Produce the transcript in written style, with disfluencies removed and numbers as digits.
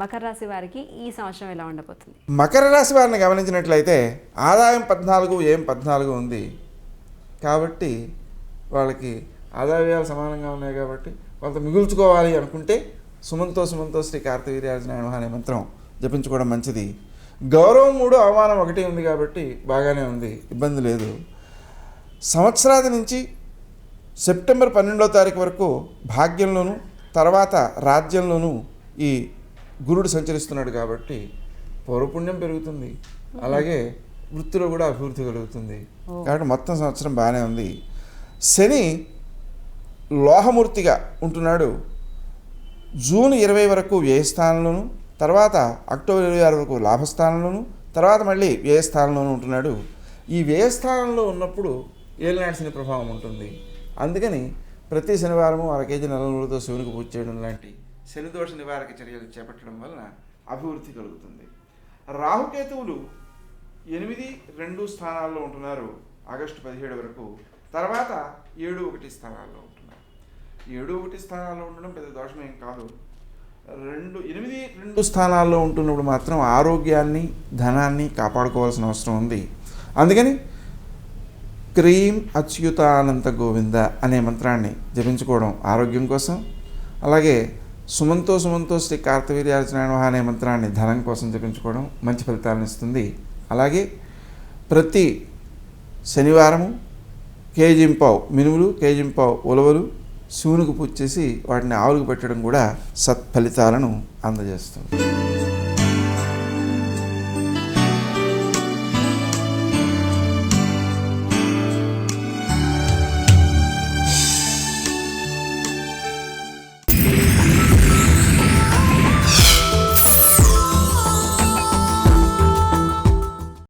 మకర రాశి వారికి ఈ సంవత్సరం ఎలా ఉండబోతుంది? మకర రాశి వారిని గమనించినట్లయితే ఆదాయం 14, వ్యయం 14 ఉంది కాబట్టి వాళ్ళకి ఆదాయ వ్యయాలు సమానంగా ఉన్నాయి కాబట్టి కొంత మిగుల్చుకోవాలి అనుకుంటే సుమంతో శ్రీ కార్తవీర్యార్జునాయ నమః అనే మంత్రం జపించుకోవడం మంచిది. గౌరవం 3, అవమానం 1 ఉంది కాబట్టి బాగానే ఉంది, ఇబ్బంది లేదు. సంవత్సరాది నుంచి సెప్టెంబర్ 12వ తారీఖు వరకు భాగ్యంలోను తర్వాత రాజ్యంలోనూ ఈ గురుడు సంచరిస్తున్నాడు కాబట్టి పౌరపుణ్యం పెరుగుతుంది, అలాగే వృత్తిలో కూడా అభివృద్ధి కలుగుతుంది. కాబట్టి మొత్తం సంవత్సరం బాగానే ఉంది. శని లోహమూర్తిగా ఉంటున్నాడు. జూన్ 20 వరకు వ్యయస్థానంలోను, తర్వాత అక్టోబర్ 26 వరకు లాభస్థానంలోను, తర్వాత మళ్ళీ వ్యయస్థానంలోనూ ఉంటున్నాడు. ఈ వ్యయస్థానంలో ఉన్నప్పుడు ఏలినాటి శని ప్రభావం ఉంటుంది. అందుకని ప్రతి శనివారము 1 కేజీ నల్లనూలుతో శివునికి పూజ చేయడం లాంటి శనిదోష నివారక చర్యలు చేపట్టడం వలన అభివృద్ధి కలుగుతుంది. రాహుకేతువులు 8, 2 స్థానాల్లో ఉంటున్నారు ఆగస్టు 17 వరకు. తర్వాత 7, 1 స్థానాల్లో ఉంటున్నారు. 7, 1 స్థానాల్లో ఉండడం పెద్ద దోషమేం కాదు. 8, 2 స్థానాల్లో ఉంటున్నప్పుడు మాత్రం ఆరోగ్యాన్ని ధనాన్ని కాపాడుకోవాల్సిన అవసరం ఉంది. అందుకని క్రీం అచ్యుతానంత గోవింద అనే మంత్రాన్ని జపించుకోవడం ఆరోగ్యం కోసం, అలాగే సుమంతో శ్రీ కార్తవీర్యార్జునాయ నమః అనే మంత్రాన్ని ధనం కోసం జపించుకోవడం మంచి ఫలితాలను ఇస్తుంది. అలాగే ప్రతి శనివారము కేజింపావు మినుములు, కేజింపావు ఉలవలు శివునికి పూజ చేసి వాటిని ఆవులకు పెట్టడం కూడా సత్ఫలితాలను అందజేస్తుంది.